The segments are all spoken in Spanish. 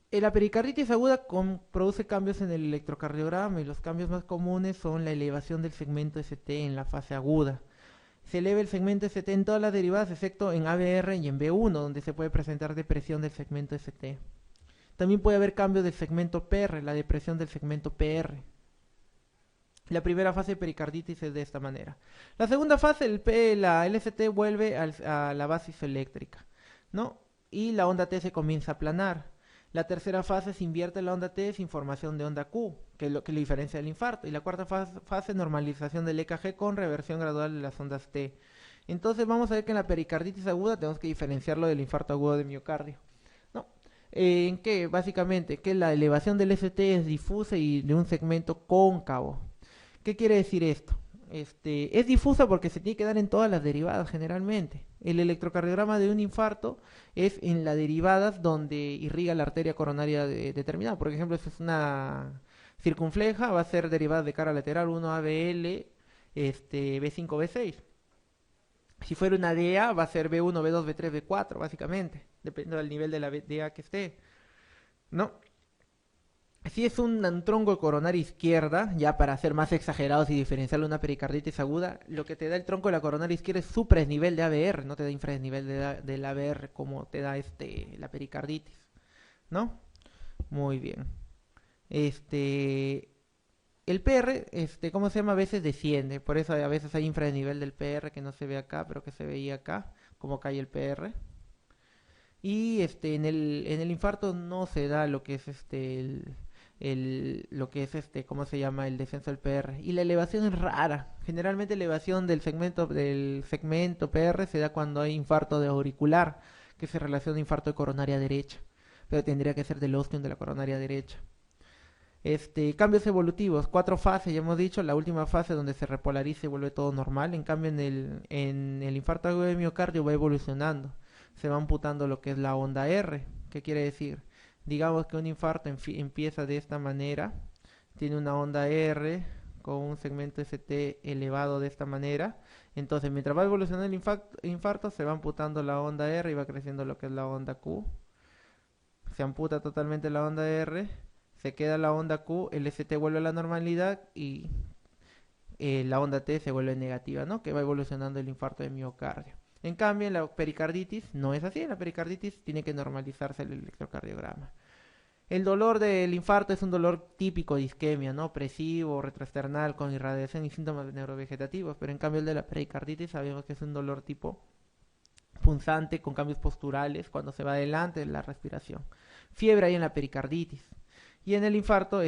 La pericarditis aguda produce cambios en el electrocardiograma y los cambios más comunes son la elevación del segmento ST en la fase aguda. Se eleva el segmento ST en todas las derivadas excepto en ABR y en B1, donde se puede presentar depresión del segmento ST. También puede haber cambios del segmento PR, la depresión del segmento PR. La primera fase de pericarditis es de esta manera. La segunda fase, la LST vuelve a la base isoeléctrica, ¿no? Y la onda T se comienza a aplanar. La tercera fase se invierte la onda T sin formación de onda Q, que es lo que le diferencia del infarto. Y la cuarta fase, normalización del EKG con reversión gradual de las ondas T. Entonces vamos a ver que en la pericarditis aguda tenemos que diferenciarlo del infarto agudo de miocardio, ¿no? En que básicamente que la elevación del ST es difusa y de un segmento cóncavo. ¿Qué quiere decir esto? Es difusa porque se tiene que dar en todas las derivadas generalmente. El electrocardiograma de un infarto es en las derivadas donde irriga la arteria coronaria determinada. Por ejemplo, si es una circunfleja, va a ser derivada de cara lateral 1ABL, B5, B6. Si fuera una DA, va a ser B1, B2, B3, B4, básicamente, dependiendo del nivel de la DA que esté, ¿no? Si es un tronco coronaria izquierda, ya para ser más exagerados y diferenciarle una pericarditis aguda, lo que te da el tronco de la coronaria izquierda es supradesnivel de ABR, no te da infradesnivel del ABR como te da la pericarditis, ¿no? Muy bien. Este, el PR, ¿cómo se llama? A veces desciende, por eso a veces hay infradesnivel del PR que no se ve acá, pero que se veía acá, como cae el PR. Y en el infarto no se da lo que es lo que es ¿cómo se llama? El descenso del PR. Y la elevación es rara. Generalmente la elevación del segmento PR se da cuando hay infarto de auricular, que se relaciona a infarto de coronaria derecha. Pero tendría que ser del ostium de la coronaria derecha. Cambios evolutivos, cuatro fases, ya hemos dicho, la última fase donde se repolariza y vuelve todo normal. En cambio, en el infarto agudo de miocardio va evolucionando, se va amputando lo que es la onda R. ¿Qué quiere decir? Digamos que un infarto empieza de esta manera, tiene una onda R con un segmento ST elevado de esta manera. Entonces, mientras va evolucionando el infarto, se va amputando la onda R y va creciendo lo que es la onda Q. Se amputa totalmente la onda R, se queda la onda Q, el ST vuelve a la normalidad y la onda T se vuelve negativa, ¿no? Que va evolucionando el infarto de miocardio. En cambio, en la pericarditis no es así. En la pericarditis tiene que normalizarse el electrocardiograma. El dolor del infarto es un dolor típico de isquemia, ¿no? Opresivo, retroesternal, con irradiación y síntomas neurovegetativos. Pero en cambio el de la pericarditis sabemos que es un dolor tipo punzante con cambios posturales cuando se va adelante de la respiración. Fiebre hay en la pericarditis. Y en el infarto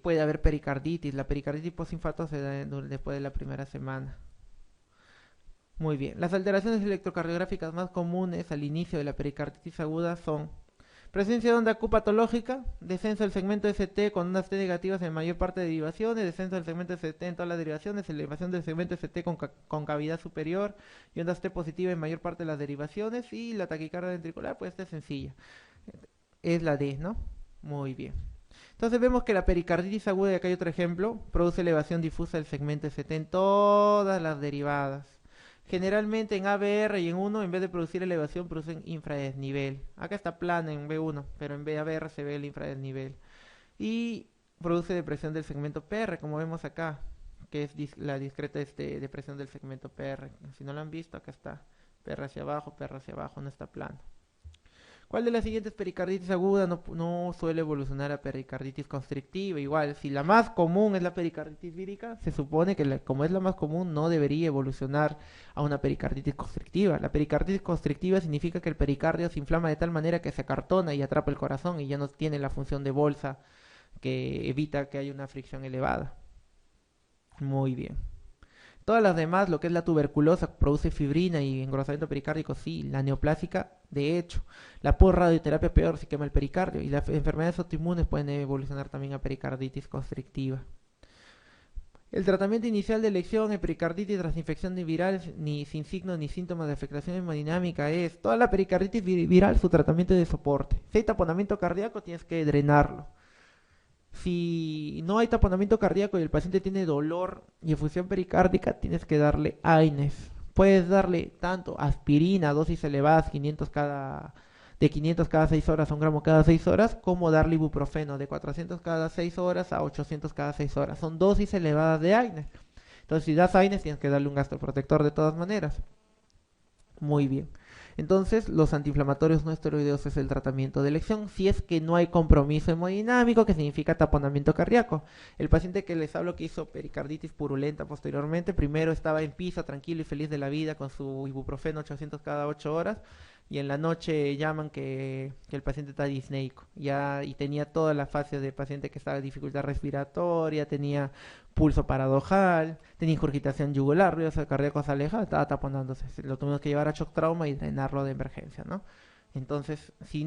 puede haber pericarditis. La pericarditis postinfarto se da después de la primera semana. Muy bien. Las alteraciones electrocardiográficas más comunes al inicio de la pericarditis aguda son presencia de onda Q patológica, descenso del segmento ST con ondas T negativas en mayor parte de derivaciones, descenso del segmento ST en todas las derivaciones, elevación del segmento ST con cavidad superior y ondas T positiva en mayor parte de las derivaciones, y la taquicardia ventricular, pues esta es sencilla. Es la D, ¿no? Muy bien. Entonces vemos que la pericarditis aguda, y acá hay otro ejemplo, produce elevación difusa del segmento ST en todas las derivadas. Generalmente en ABR y en 1, en vez de producir elevación, producen infradesnivel. Acá está plana en B1, pero en ABR se ve el infradesnivel. Y produce depresión del segmento PR, como vemos acá, que es la discreta depresión del segmento PR. Si no lo han visto, acá está. PR hacia abajo, no está plano. ¿Cuál de las siguientes pericarditis aguda no suele evolucionar a pericarditis constrictiva? Igual, si la más común es la pericarditis vírica, se supone que como es la más común, no debería evolucionar a una pericarditis constrictiva. La pericarditis constrictiva significa que el pericardio se inflama de tal manera que se acartona y atrapa el corazón y ya no tiene la función de bolsa que evita que haya una fricción elevada. Muy bien. Todas las demás, lo que es la tuberculosa, produce fibrina y engrosamiento pericárdico, sí. La neoplásica, de hecho. La radioterapia peor, si quema el pericardio. Y las enfermedades autoinmunes pueden evolucionar también a pericarditis constrictiva. El tratamiento inicial de elección en pericarditis tras infección de viral, ni sin signos ni síntomas de afectación hemodinámica, es toda la pericarditis viral, su tratamiento de soporte. Si hay taponamiento cardíaco, tienes que drenarlo. Si no hay taponamiento cardíaco y el paciente tiene dolor y efusión pericárdica, tienes que darle AINES. Puedes darle tanto aspirina, dosis elevadas, 500 cada de 500 cada 6 horas a 1 gramo cada 6 horas, como darle ibuprofeno de 400 cada 6 horas a 800 cada 6 horas. Son dosis elevadas de AINES. Entonces, si das AINES, tienes que darle un gastroprotector de todas maneras. Muy bien. Entonces, los antiinflamatorios no esteroideos es el tratamiento de elección si es que no hay compromiso hemodinámico, que significa taponamiento cardíaco. El paciente que les hablo que hizo pericarditis purulenta posteriormente, primero estaba en piso, tranquilo y feliz de la vida con su ibuprofeno 800 cada 8 horas, y en la noche llaman que el paciente está disneico, ya, y tenía todas las fases del paciente que estaba en dificultad respiratoria, tenía pulso paradojal, tenía ingurgitación yugular, ruidos cardíacos alejados, estaba taponándose. Lo tuvimos que llevar a shock trauma y drenarlo de emergencia, ¿no? Entonces, si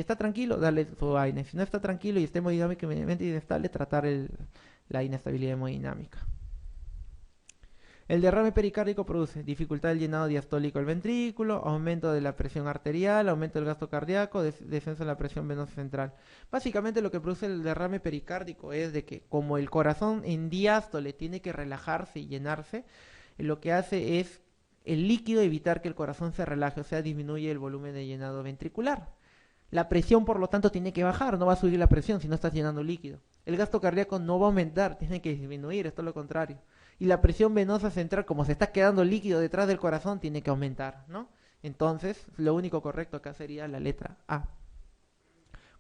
está tranquilo, dale su AINE. Si no está tranquilo y está hemodinámicamente inestable, tratar la inestabilidad hemodinámica. El derrame pericárdico produce dificultad del llenado diastólico del ventrículo, aumento de la presión arterial, aumento del gasto cardíaco, descenso de la presión venosa central. Básicamente lo que produce el derrame pericárdico es de que como el corazón en diástole tiene que relajarse y llenarse, lo que hace es el líquido evitar que el corazón se relaje, o sea, disminuye el volumen de llenado ventricular. La presión, por lo tanto, tiene que bajar, no va a subir la presión si no estás llenando líquido. El gasto cardíaco no va a aumentar, tiene que disminuir, esto es lo contrario. Y la presión venosa central, como se está quedando líquido detrás del corazón, tiene que aumentar, ¿no? Entonces, lo único correcto acá sería la letra A.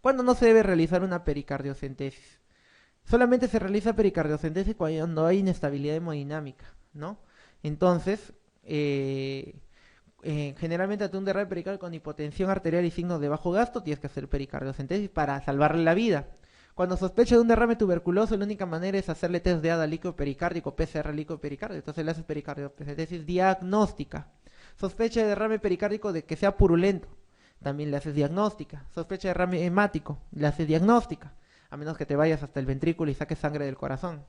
¿Cuándo no se debe realizar una pericardiocentesis? Solamente se realiza pericardiocentesis cuando hay inestabilidad hemodinámica, ¿no? Entonces, generalmente ante un derrame pericárdico con hipotensión arterial y signos de bajo gasto, tienes que hacer pericardiocentesis para salvarle la vida. Cuando sospecha de un derrame tuberculoso, la única manera es hacerle test de ADA líquido pericárdico, PCR líquido pericárdico. Entonces le haces pericardiocentesis diagnóstica. Sospecha de derrame pericárdico de que sea purulento, también le haces diagnóstica. Sospecha de derrame hemático, le haces diagnóstica, a menos que te vayas hasta el ventrículo y saques sangre del corazón,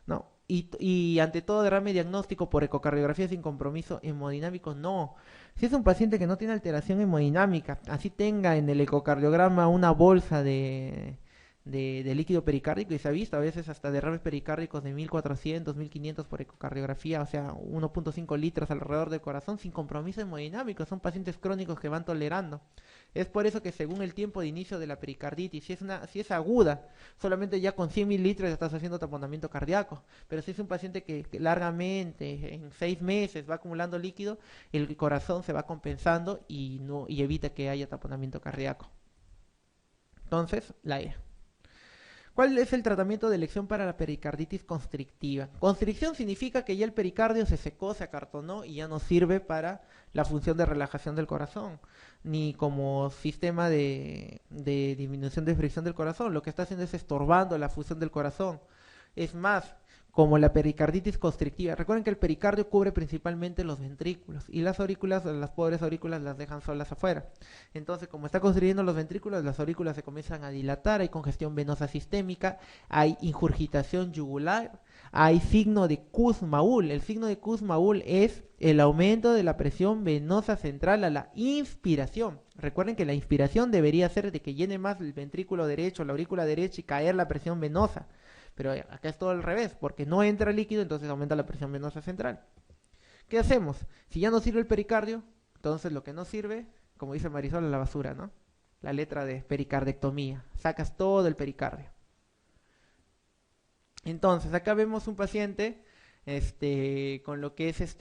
¿no? Y ante todo derrame diagnóstico por ecocardiografía sin compromiso hemodinámico, no. Si es un paciente que no tiene alteración hemodinámica, así tenga en el ecocardiograma una bolsa de líquido pericárdico, y se ha visto a veces hasta derrames pericárdicos de 1400, 1500 por ecocardiografía, o sea, 1.5 litros alrededor del corazón sin compromiso hemodinámico. Son pacientes crónicos que van tolerando. Es por eso que según el tiempo de inicio de la pericarditis, si es aguda, solamente ya con 100 mililitros estás haciendo taponamiento cardíaco. Pero si es un paciente que largamente, en 6 meses, va acumulando líquido, el corazón se va compensando y evita que haya taponamiento cardíaco. Entonces, la E. ¿Cuál es el tratamiento de elección para la pericarditis constrictiva? Constricción significa que ya el pericardio se secó, se acartonó y ya no sirve para la función de relajación del corazón, ni como sistema de disminución de fricción del corazón. Lo que está haciendo es estorbando la función del corazón. Es más, como la pericarditis constrictiva. Recuerden que el pericardio cubre principalmente los ventrículos y las aurículas, las pobres aurículas las dejan solas afuera. Entonces, como está construyendo los ventrículos, las aurículas se comienzan a dilatar, hay congestión venosa sistémica, hay ingurgitación yugular, hay signo de Kussmaul. El signo de Kussmaul es el aumento de la presión venosa central a la inspiración. Recuerden que la inspiración debería ser de que llene más el ventrículo derecho, la aurícula derecha y caer la presión venosa. Pero acá es todo al revés, porque no entra líquido, entonces aumenta la presión venosa central. ¿Qué hacemos? Si ya no sirve el pericardio, entonces lo que no sirve, como dice Marisol, es la basura, ¿no? La letra de pericardectomía. Sacas todo el pericardio. Entonces, acá vemos un paciente con lo que es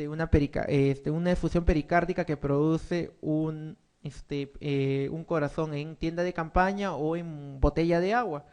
una efusión pericárdica que produce un corazón en tienda de campaña o en botella de agua.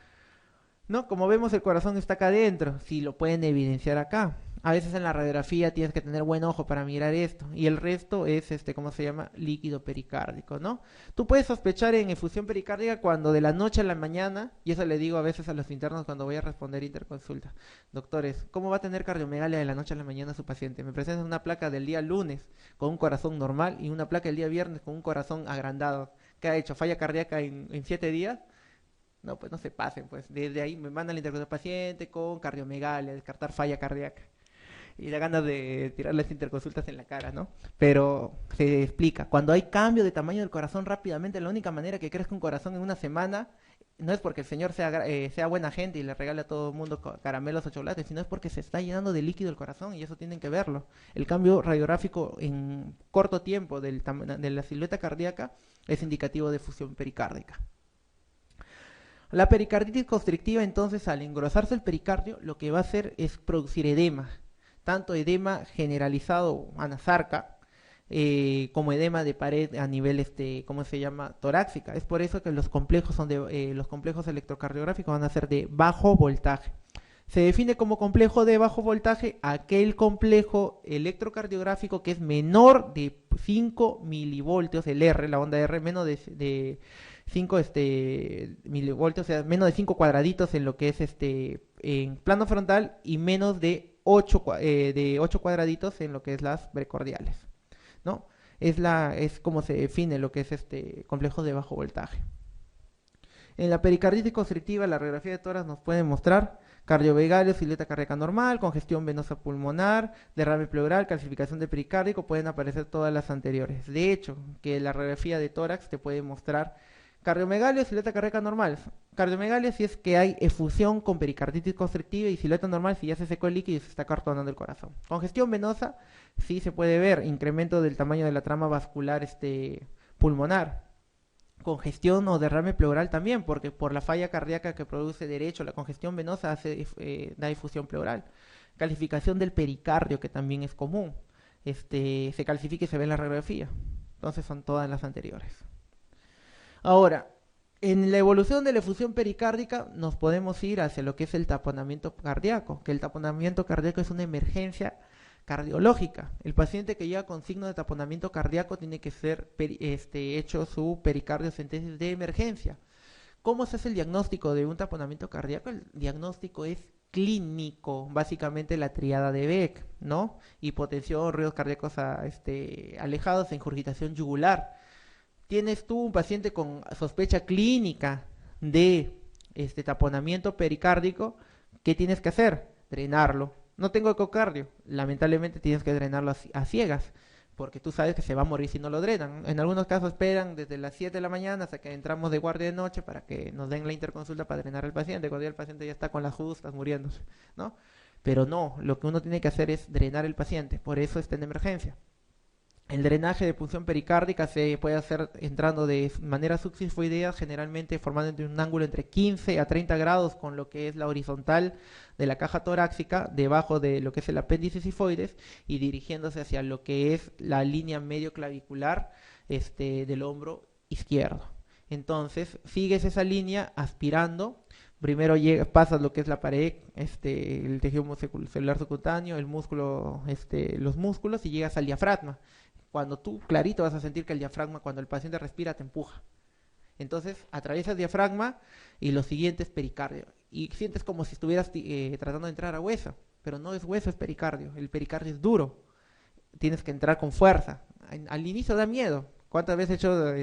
¿No? Como vemos, el corazón está acá adentro, si lo pueden evidenciar acá. A veces en la radiografía tienes que tener buen ojo para mirar esto, y el resto es, ¿cómo se llama? Líquido pericárdico, ¿no? Tú puedes sospechar en efusión pericárdica cuando de la noche a la mañana, y eso le digo a veces a los internos cuando voy a responder interconsulta. Doctores, ¿cómo va a tener cardiomegalia de la noche a la mañana su paciente? Me presentan una placa del día lunes con un corazón normal y una placa del día viernes con un corazón agrandado. ¿Qué ha hecho? ¿Falla cardíaca en 7 días? No, pues no se pasen, pues. Desde ahí me mandan el interconsulta paciente con cardiomegalia, descartar falla cardíaca. Y da ganas de tirarles interconsultas en la cara, ¿no? Pero se explica. Cuando hay cambio de tamaño del corazón rápidamente, la única manera que crezca un corazón en una semana no es porque el señor sea buena gente y le regale a todo el mundo caramelos o chocolates, sino es porque se está llenando de líquido el corazón y eso tienen que verlo. El cambio radiográfico en corto tiempo de la silueta cardíaca es indicativo de fusión pericárdica. La pericarditis constrictiva, entonces, al engrosarse el pericardio, lo que va a hacer es producir edema, tanto edema generalizado anasarca, como edema de pared a nivel, ¿cómo se llama? Torácica. Es por eso que los complejos los complejos electrocardiográficos van a ser de bajo voltaje. Se define como complejo de bajo voltaje aquel complejo electrocardiográfico que es menor de 5 milivoltios, el R, la onda R, menos de 5 milivoltios, o sea, menos de 5 cuadraditos en lo que es en plano frontal y menos de 8 cuadraditos en lo que es las precordiales, ¿no? Es como se define lo que es este complejo de bajo voltaje. En la pericarditis constrictiva, la radiografía de tórax nos puede mostrar cardiovegalio, silueta cardíaca normal, congestión venosa pulmonar, derrame pleural, calcificación de pericárdico, pueden aparecer todas las anteriores. De hecho, que la radiografía de tórax te puede mostrar cardiomegalia, silueta cardíaca normal. Cardiomegalia si es que hay efusión con pericarditis constrictiva y silueta normal si ya se secó el líquido y se está cartonando el corazón. Congestión venosa sí se puede ver incremento del tamaño de la trama vascular pulmonar. Congestión o derrame pleural también, porque por la falla cardíaca que produce derecho, la congestión venosa da difusión pleural. Calificación del pericardio, que también es común. Se calcifica y se ve en la radiografía. Entonces son todas las anteriores. Ahora, en la evolución de la efusión pericárdica nos podemos ir hacia lo que es el taponamiento cardíaco, que el taponamiento cardíaco es una emergencia cardiológica. El paciente que llega con signo de taponamiento cardíaco tiene que ser hecho su pericardiocentesis de emergencia. ¿Cómo se hace el diagnóstico de un taponamiento cardíaco? El diagnóstico es clínico, básicamente la triada de Beck, ¿no? Hipotensión, ruidos cardíacos alejados e ingurgitación yugular. Tienes tú un paciente con sospecha clínica de taponamiento pericárdico, ¿qué tienes que hacer? Drenarlo. No tengo ecocardio, lamentablemente tienes que drenarlo a ciegas, porque tú sabes que se va a morir si no lo drenan. En algunos casos esperan desde las 7 de la mañana hasta que entramos de guardia de noche para que nos den la interconsulta para drenar al paciente, cuando ya el paciente ya está con las justas muriéndose, ¿no? Pero no, lo que uno tiene que hacer es drenar el paciente, por eso está en emergencia. El drenaje de punción pericárdica se puede hacer entrando de manera subsifoidea, generalmente formando un ángulo entre 15 a 30 grados con lo que es la horizontal de la caja torácica, debajo de lo que es el apéndice sifoides y dirigiéndose hacia lo que es la línea medio clavicular del hombro izquierdo. Entonces, sigues esa línea aspirando. Primero pasas lo que es la pared, el tejido celular subcutáneo, el músculo, los músculos y llegas al diafragma. Cuando tú clarito vas a sentir que el diafragma, cuando el paciente respira, te empuja. Entonces, atraviesas diafragma y lo siguiente es pericardio. Y sientes como si estuvieras tratando de entrar a hueso, pero no es hueso, es pericardio. El pericardio es duro. Tienes que entrar con fuerza. Al inicio da miedo. ¿Cuántas veces he hecho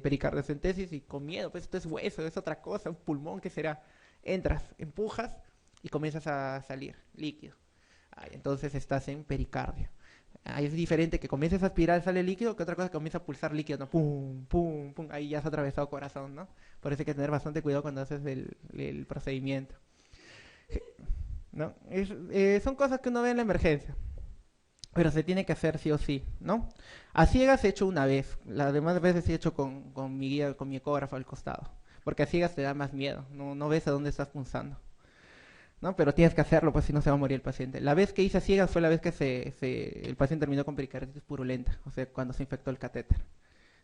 pericardiocentesis y con miedo? Pues esto es hueso, es otra cosa, un pulmón, ¿qué será? Entras, empujas y comienzas a salir líquido. Entonces estás en pericardio. Ahí es diferente que comiences a aspirar, sale líquido, que otra cosa que comienza a pulsar líquido, ¿no? Pum, pum, pum, ahí ya has atravesado corazón, ¿no? Por eso hay que tener bastante cuidado cuando haces el procedimiento, ¿no? Son cosas que uno ve en la emergencia, pero se tiene que hacer sí o sí, ¿no? A ciegas he hecho una vez, las demás veces he hecho con mi guía, con mi ecógrafo al costado, porque a ciegas te da más miedo, no ves a dónde estás punzando, ¿no? Pero tienes que hacerlo, pues si no se va a morir el paciente. La vez que hice a ciegas fue la vez que el paciente terminó con pericarditis purulenta, o sea, cuando se infectó el catéter.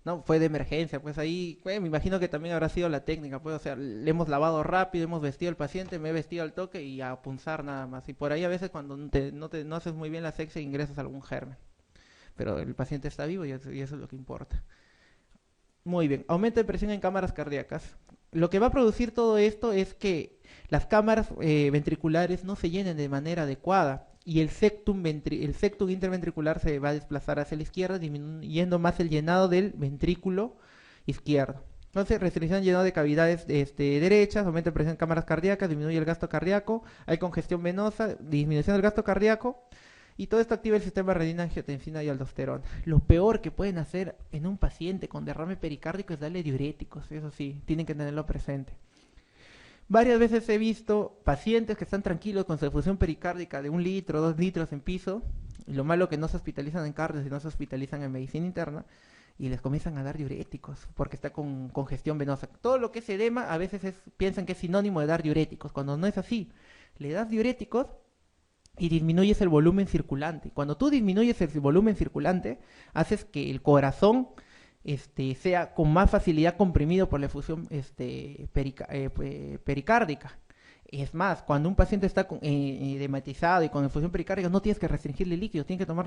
No, fue de emergencia, pues ahí, me imagino que también habrá sido la técnica, pues, o sea, le hemos lavado rápido, hemos vestido al paciente, me he vestido al toque y a punzar nada más. Y por ahí a veces cuando no haces muy bien la sexia ingresas algún germen. Pero el paciente está vivo y eso es lo que importa. Muy bien, aumento de presión en cámaras cardíacas. Lo que va a producir todo esto es que las cámaras ventriculares no se llenen de manera adecuada y el septum interventricular se va a desplazar hacia la izquierda, disminuyendo más el llenado del ventrículo izquierdo. Entonces, restricción llenado de cavidades derechas, aumento de presión en cámaras cardíacas, disminuye el gasto cardíaco, hay congestión venosa, disminución del gasto cardíaco Y todo esto activa el sistema renina, angiotensina y aldosterona. Lo peor que pueden hacer en un paciente con derrame pericárdico es darle diuréticos, eso sí, tienen que tenerlo presente. Varias veces he visto pacientes que están tranquilos con su efusión pericárdica de 1 litro, 2 litros en piso, y lo malo que no se hospitalizan en cardio, sino se hospitalizan en medicina interna, y les comienzan a dar diuréticos, porque está con congestión venosa. Todo lo que es edema a veces piensan que es sinónimo de dar diuréticos, cuando no es así. Le das diuréticos y disminuyes el volumen circulante. Cuando tú disminuyes el volumen circulante, haces que el corazón sea con más facilidad comprimido por la efusión pericárdica. Es más, cuando un paciente está edematizado y con efusión pericárdica, no tienes que restringirle líquidos, tienes que tomar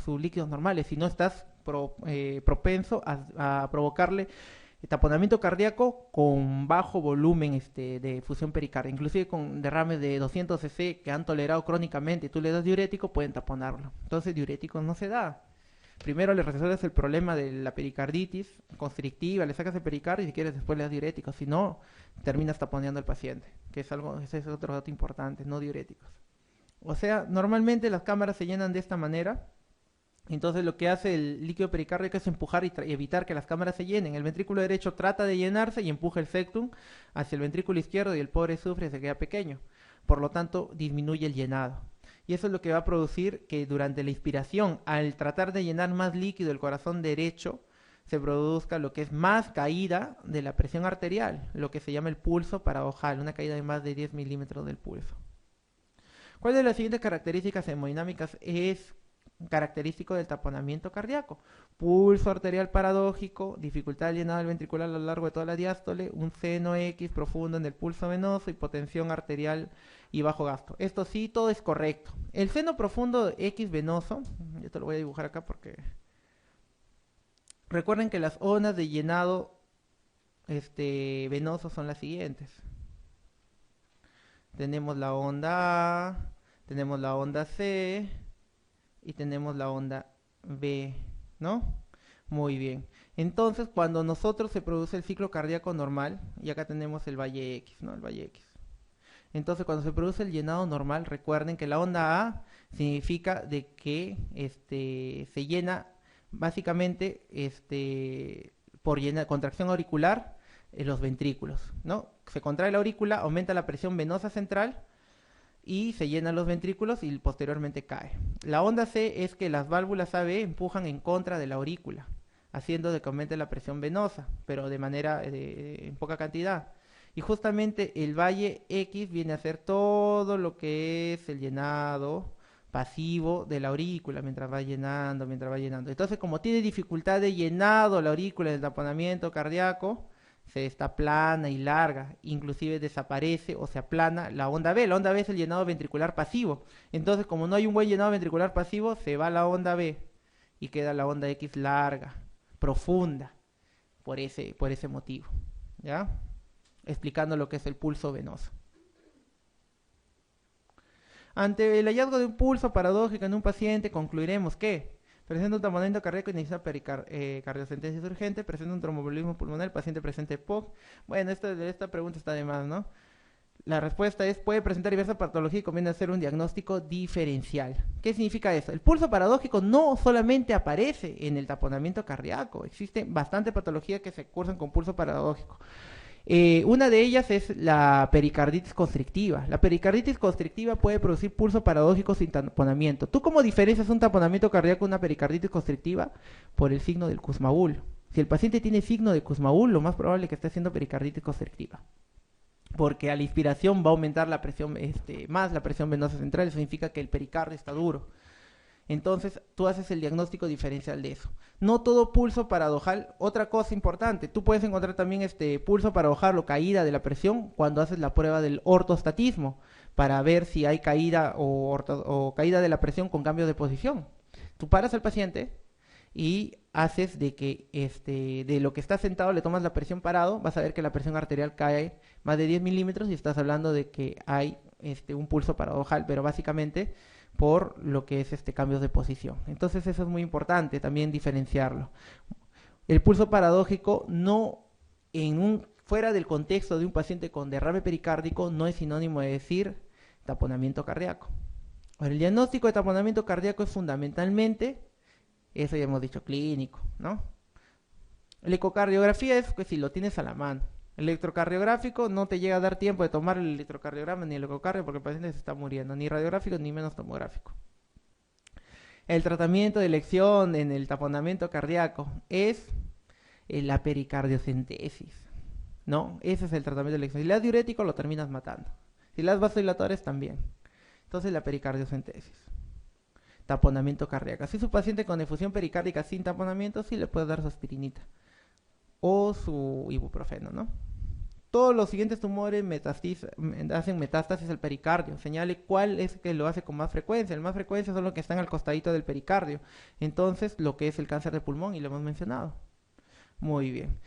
sus líquidos normales, si no estás propenso a provocarle taponamiento cardíaco con bajo volumen de efusión pericárdica. Inclusive con derrames de 200 cc que han tolerado crónicamente y tú le das diurético, pueden taponarlo. Entonces diuréticos no se da. Primero le resuelves el problema de la pericarditis constrictiva, le sacas el pericardio y si quieres después le das diuréticos. Si no, terminas taponeando al paciente, que ese es otro dato importante, no diuréticos. O sea, normalmente las cámaras se llenan de esta manera. Entonces lo que hace el líquido pericárdico es empujar y evitar que las cámaras se llenen. El ventrículo derecho trata de llenarse y empuja el septum hacia el ventrículo izquierdo y el pobre sufre y se queda pequeño. Por lo tanto, disminuye el llenado. Y eso es lo que va a producir que durante la inspiración, al tratar de llenar más líquido el corazón derecho, se produzca lo que es más caída de la presión arterial, lo que se llama el pulso paradojal, una caída de más de 10 milímetros del pulso. ¿Cuál de las siguientes características hemodinámicas es característico del taponamiento cardíaco? Pulso arterial paradójico, dificultad de llenado del ventricular a lo largo de toda la diástole, un seno X profundo en el pulso venoso, hipotensión arterial y bajo gasto. Esto sí, todo es correcto. El seno profundo X venoso, yo te lo voy a dibujar acá porque recuerden que las ondas de llenado venoso son las siguientes. Tenemos la onda A, tenemos la onda C y tenemos la onda B, ¿no? Muy bien. Entonces, cuando nosotros se produce el ciclo cardíaco normal, y acá tenemos el valle X, ¿no? El valle X. Entonces, cuando se produce el llenado normal, recuerden que la onda A significa de que se llena básicamente por contracción auricular los ventrículos, ¿no? Se contrae la aurícula, aumenta la presión venosa central y se llenan los ventrículos y posteriormente cae. La onda C es que las válvulas AB empujan en contra de la aurícula, haciendo de que aumente la presión venosa, pero de manera en poca cantidad. Y justamente el valle X viene a ser todo lo que es el llenado pasivo de la aurícula mientras va llenando, Entonces, como tiene dificultad de llenado la aurícula en el taponamiento cardíaco, se está plana y larga, inclusive desaparece o se aplana la onda B. La onda B es el llenado ventricular pasivo. Entonces, como no hay un buen llenado ventricular pasivo, se va la onda B y queda la onda X larga, profunda, por ese motivo, ¿ya? Explicando lo que es el pulso venoso. Ante el hallazgo de un pulso paradójico en un paciente, concluiremos que presenta un taponamiento cardíaco y necesita cardiocentesis urgente, presenta un tromboembolismo pulmonar, el paciente presenta EPOC. Bueno, esta pregunta está de más, ¿no? La respuesta es, puede presentar diversa patología y conviene hacer un diagnóstico diferencial. ¿Qué significa eso? El pulso paradójico no solamente aparece en el taponamiento cardíaco, existe bastante patología que se cursan con pulso paradójico. Una de ellas es la pericarditis constrictiva. La pericarditis constrictiva puede producir pulso paradójico sin taponamiento. ¿Tú cómo diferencias un taponamiento cardíaco de una pericarditis constrictiva? Por el signo del Kussmaul. Si el paciente tiene signo de Kussmaul, lo más probable es que esté haciendo pericarditis constrictiva, porque a la inspiración va a aumentar la presión, más la presión venosa central. Eso significa que el pericardio está duro. Entonces, tú haces el diagnóstico diferencial de eso. No todo pulso paradojal. Otra cosa importante, tú puedes encontrar también pulso paradojal o caída de la presión cuando haces la prueba del ortostatismo, para ver si hay caída o caída de la presión con cambio de posición. Tú paras al paciente y haces de que de lo que está sentado le tomas la presión parado, vas a ver que la presión arterial cae más de 10 milímetros y estás hablando de que hay un pulso paradojal, pero básicamente por lo que es cambio de posición. Entonces eso es muy importante también diferenciarlo. El pulso paradójico fuera del contexto de un paciente con derrame pericárdico no es sinónimo de decir taponamiento cardíaco. Ahora, el diagnóstico de taponamiento cardíaco es fundamentalmente, eso ya hemos dicho, clínico, ¿no? La ecocardiografía es que si lo tienes a la mano. El electrocardiográfico no te llega a dar tiempo de tomar el electrocardiograma ni el ecocardio porque el paciente se está muriendo, ni radiográfico ni menos tomográfico. El tratamiento de elección en el taponamiento cardíaco es la pericardiocentesis, ¿no? Ese es el tratamiento de elección. Si le das diurético lo terminas matando. Si le das vasodilatores también. Entonces la pericardiocentesis. Taponamiento cardíaco. Si es un paciente con efusión pericárdica sin taponamiento, sí le puedes dar su aspirinita o su ibuprofeno, ¿no? Todos los siguientes tumores hacen metástasis al pericardio. Señale cuál es que lo hace con más frecuencia. El más frecuencia son los que están al costadito del pericardio. Entonces, lo que es el cáncer de pulmón, y lo hemos mencionado. Muy bien.